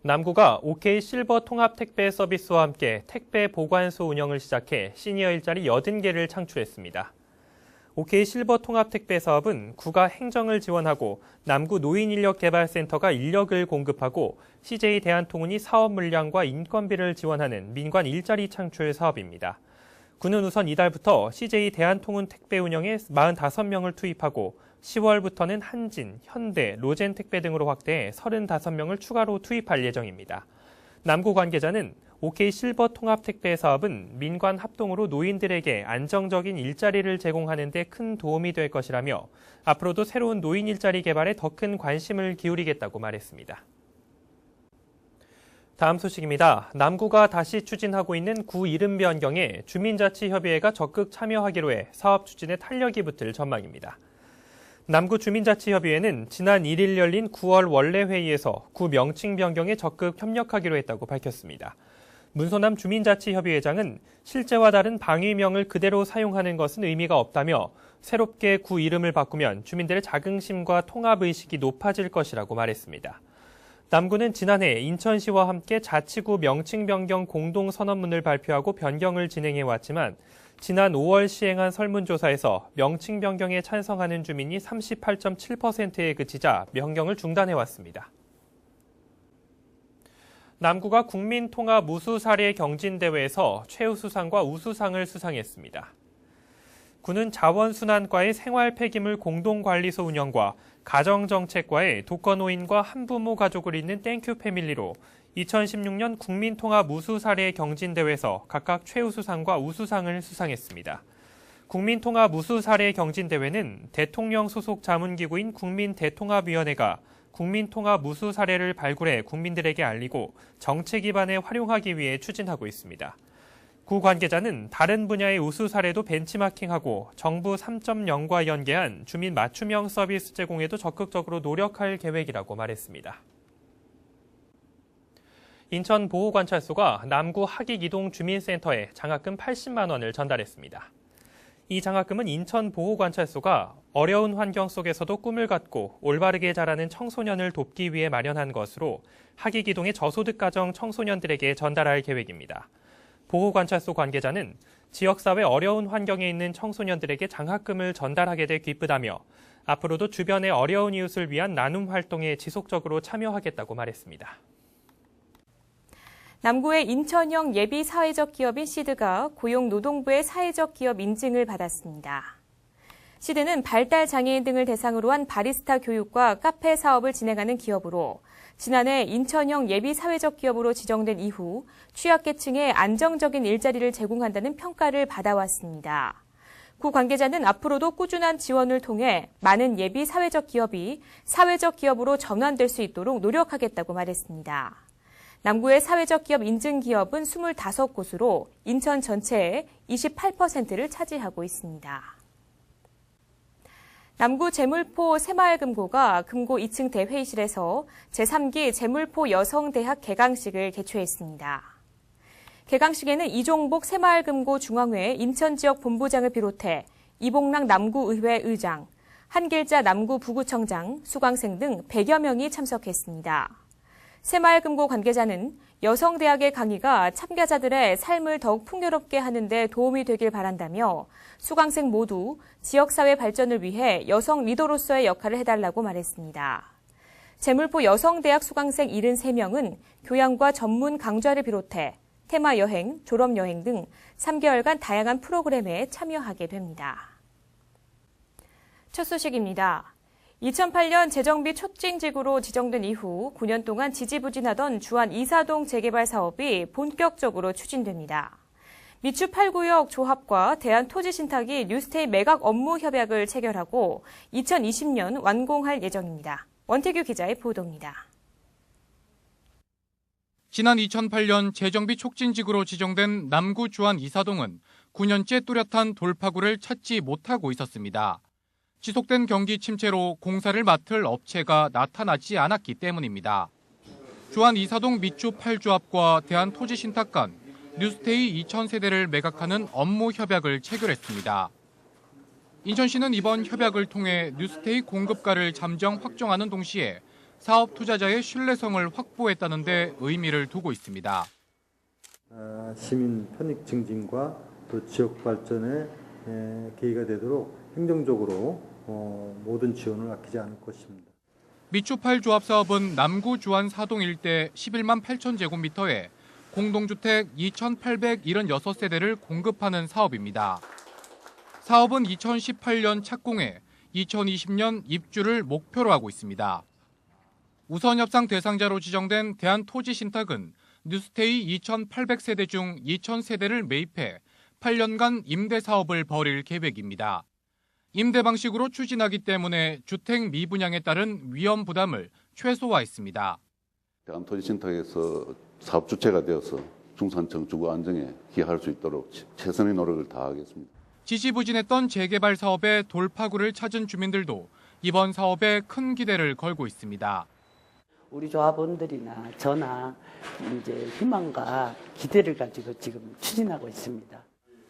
남구가 OK 실버 통합 택배 서비스와 함께 택배 보관소 운영을 시작해 시니어 일자리 80개를 창출했습니다. OK 실버 통합 택배 사업은 구가 행정을 지원하고 남구 노인인력개발센터가 인력을 공급하고 CJ 대한통운이 사업 물량과 인건비를 지원하는 민관 일자리 창출 사업입니다. 구는 우선 이달부터 CJ 대한통운 택배 운영에 45명을 투입하고 10월부터는 한진, 현대, 로젠 택배 등으로 확대해 35명을 추가로 투입할 예정입니다. 남구 관계자는 OK 실버 통합 택배 사업은 민관 합동으로 노인들에게 안정적인 일자리를 제공하는 데 큰 도움이 될 것이라며 앞으로도 새로운 노인 일자리 개발에 더 큰 관심을 기울이겠다고 말했습니다. 다음 소식입니다. 남구가 다시 추진하고 있는 구 이름 변경에 주민자치협의회가 적극 참여하기로 해 사업 추진에 탄력이 붙을 전망입니다. 남구 주민자치협의회는 지난 1일 열린 9월 원래 회의에서 구 명칭 변경에 적극 협력하기로 했다고 밝혔습니다. 문소남 주민자치협의회장은 실제와 다른 방위명을 그대로 사용하는 것은 의미가 없다며 새롭게 구 이름을 바꾸면 주민들의 자긍심과 통합의식이 높아질 것이라고 말했습니다. 남구는 지난해 인천시와 함께 자치구 명칭 변경 공동선언문을 발표하고 변경을 진행해왔지만 지난 5월 시행한 설문조사에서 명칭 변경에 찬성하는 주민이 38.7%에 그치자 변경을 중단해왔습니다. 남구가 국민통합 우수사례 경진대회에서 최우수상과 우수상을 수상했습니다. 구는 자원순환과의 생활폐기물 공동관리소 운영과 가정정책과의 독거노인과 한부모 가족을 잇는 땡큐 패밀리로 2016년 국민통합 우수사례 경진대회에서 각각 최우수상과 우수상을 수상했습니다. 국민통합 우수사례 경진대회는 대통령 소속 자문기구인 국민대통합위원회가 국민통합 우수 사례를 발굴해 국민들에게 알리고 정책 기반에 활용하기 위해 추진하고 있습니다. 구 관계자는 다른 분야의 우수 사례도 벤치마킹하고 정부 3.0과 연계한 주민 맞춤형 서비스 제공에도 적극적으로 노력할 계획이라고 말했습니다. 인천 보호관찰소가 남구 하기이동 주민센터에 장학금 80만 원을 전달했습니다. 이 장학금은 인천 보호관찰소가 어려운 환경 속에서도 꿈을 갖고 올바르게 자라는 청소년을 돕기 위해 마련한 것으로 하기기동의 저소득 가정 청소년들에게 전달할 계획입니다. 보호관찰소 관계자는 지역사회 어려운 환경에 있는 청소년들에게 장학금을 전달하게 돼 기쁘다며 앞으로도 주변의 어려운 이웃을 위한 나눔 활동에 지속적으로 참여하겠다고 말했습니다. 남구의 인천형 예비 사회적 기업인 시드가 고용노동부의 사회적 기업 인증을 받았습니다. 시드는 발달 장애인 등을 대상으로 한 바리스타 교육과 카페 사업을 진행하는 기업으로 지난해 인천형 예비 사회적 기업으로 지정된 이후 취약계층에 안정적인 일자리를 제공한다는 평가를 받아왔습니다. 구 관계자는 앞으로도 꾸준한 지원을 통해 많은 예비 사회적 기업이 사회적 기업으로 전환될 수 있도록 노력하겠다고 말했습니다. 남구의 사회적 기업 인증 기업은 25곳으로 인천 전체의 28%를 차지하고 있습니다. 남구 재물포 새마을금고가 금고 2층 대회의실에서 제3기 재물포 여성대학 개강식을 개최했습니다. 개강식에는 이종복 새마을금고 중앙회 인천지역 본부장을 비롯해 이봉랑 남구의회 의장, 한길자 남구 부구청장, 수강생 등 100여 명이 참석했습니다. 새마을금고 관계자는 여성대학의 강의가 참가자들의 삶을 더욱 풍요롭게 하는 데 도움이 되길 바란다며 수강생 모두 지역사회 발전을 위해 여성 리더로서의 역할을 해달라고 말했습니다. 재물포 여성대학 수강생 73명은 교양과 전문 강좌를 비롯해 테마 여행, 졸업 여행 등 3개월간 다양한 프로그램에 참여하게 됩니다. 첫 소식입니다. 2008년 재정비 촉진지구로 지정된 이후 9년 동안 지지부진하던 주안 이사동 재개발 사업이 본격적으로 추진됩니다. 미추 8구역 조합과 대한토지신탁이 뉴스테이 매각 업무 협약을 체결하고 2020년 완공할 예정입니다. 원태규 기자의 보도입니다. 지난 2008년 재정비 촉진지구로 지정된 남구 주안 이사동은 9년째 뚜렷한 돌파구를 찾지 못하고 있었습니다. 지속된 경기 침체로 공사를 맡을 업체가 나타나지 않았기 때문입니다. 주안 이사동 미추 8조합과 대한토지신탁 간 뉴스테이 2000세대를 매각하는 업무 협약을 체결했습니다. 인천시는 이번 협약을 통해 뉴스테이 공급가를 잠정 확정하는 동시에 사업 투자자의 신뢰성을 확보했다는 데 의미를 두고 있습니다. 시민 편익 증진과 또 지역 발전에 계기가 되도록 행정적으로 모든 지원을 아끼지 않을 것입니다. 미추팔 조합 사업은 남구 주안 사동 일대 11만 8천 제곱미터에 공동주택 2,876세대를 공급하는 사업입니다. 사업은 2018년 착공해 2020년 입주를 목표로 하고 있습니다. 우선 협상 대상자로 지정된 대한토지신탁은 뉴스테이 2,800세대 중 2,000세대를 매입해 8년간 임대 사업을 벌일 계획입니다. 임대 방식으로 추진하기 때문에 주택 미분양에 따른 위험 부담을 최소화했습니다. 대한토지신탁에서 사업 주체가 되어서 중산층 주거 안정에 기여할 수 있도록 최선의 노력을 다하겠습니다. 지지부진했던 재개발 사업의 돌파구를 찾은 주민들도 이번 사업에 큰 기대를 걸고 있습니다. 우리 조합원들이나 저나 이제 희망과 기대를 가지고 지금 추진하고 있습니다.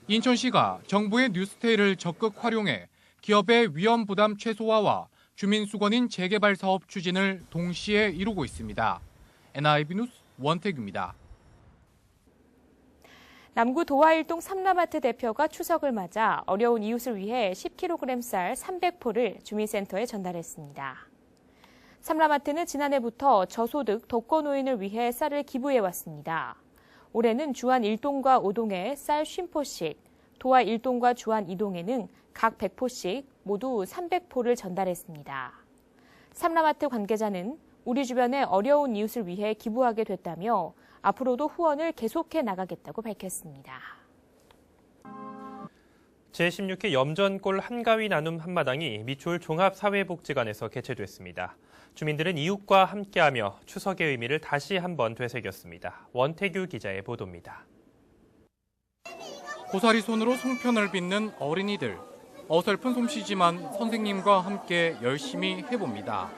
인천시가 정부의 뉴스테이를 적극 활용해 기업의 위험 부담 최소화와 주민 수건인 재개발 사업 추진을 동시에 이루고 있습니다. NIB 뉴스 원태규입니다. 남구 도화일동 삼라마트 대표가 추석을 맞아 어려운 이웃을 위해 10kg 쌀 300포를 주민센터에 전달했습니다. 삼라마트는 지난해부터 저소득 독거노인을 위해 쌀을 기부해왔습니다. 올해는 주안 1동과 5동에 쌀 50포씩, 도화 1동과 주안 2동에는 각 100포씩 모두 300포를 전달했습니다. 삼라마트 관계자는 우리 주변의 어려운 이웃을 위해 기부하게 됐다며 앞으로도 후원을 계속해 나가겠다고 밝혔습니다. 제16회 염전골 한가위 나눔 한마당이 미추홀 종합사회복지관에서 개최됐습니다. 주민들은 이웃과 함께하며 추석의 의미를 다시 한번 되새겼습니다. 원태규 기자의 보도입니다. 고사리 손으로 송편을 빚는 어린이들. 어설픈 솜씨지만 선생님과 함께 열심히 해봅니다.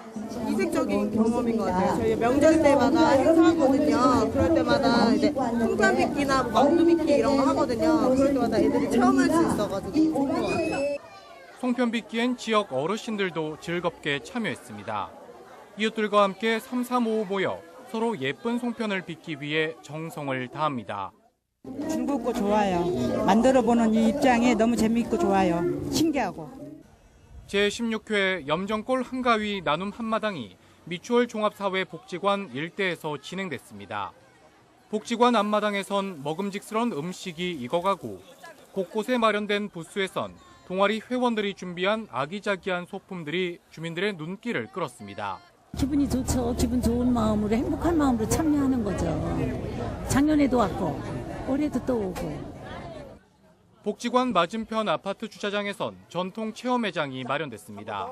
이색적인 경험인 것 같아요. 저희 명절 때마다 행사하거든요. 그럴 때마다 이제 송편 빚기나 만두 빚기 이런 거 하거든요. 그럴 때마다 애들이 체험할 수 있어가지고 좋은 것 같아요. 송편 빚기엔 지역 어르신들도 즐겁게 참여했습니다. 이웃들과 함께 335 모여 서로 예쁜 송편을 빚기 위해 정성을 다합니다. 즐겁고 좋아요. 만들어보는 이 입장에 너무 재미있고 좋아요. 신기하고. 제16회 염전골 한가위 나눔 한마당이 미추홀 종합사회복지관 일대에서 진행됐습니다. 복지관 앞마당에선 먹음직스러운 음식이 익어가고 곳곳에 마련된 부스에선 동아리 회원들이 준비한 아기자기한 소품들이 주민들의 눈길을 끌었습니다. 기분이 좋죠. 기분 좋은 마음으로 행복한 마음으로 참여하는 거죠. 작년에도 왔고 올해도 또 오고. 복지관 맞은편 아파트 주차장에선 전통 체험회장이 마련됐습니다.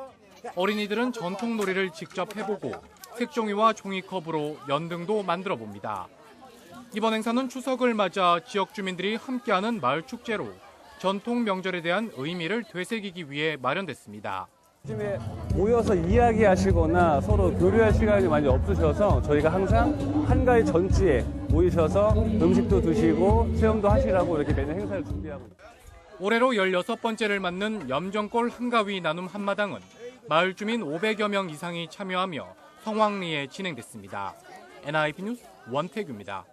어린이들은 전통 놀이를 직접 해보고 색종이와 종이컵으로 연등도 만들어 봅니다. 이번 행사는 추석을 맞아 지역 주민들이 함께하는 마을 축제로 전통 명절에 대한 의미를 되새기기 위해 마련됐습니다. 요즘에 모여서 이야기하시거나 서로 교류할 시간이 많이 없으셔서 저희가 항상 한가위 전지에 모이셔서 음식도 드시고 체험도 하시라고 이렇게 매년 행사를 준비하고 있습니다. 올해로 16번째를 맞는 염전골 한가위 나눔 한마당은 마을 주민 500여 명 이상이 참여하며 성황리에 진행됐습니다. NIB 뉴스 원태규입니다.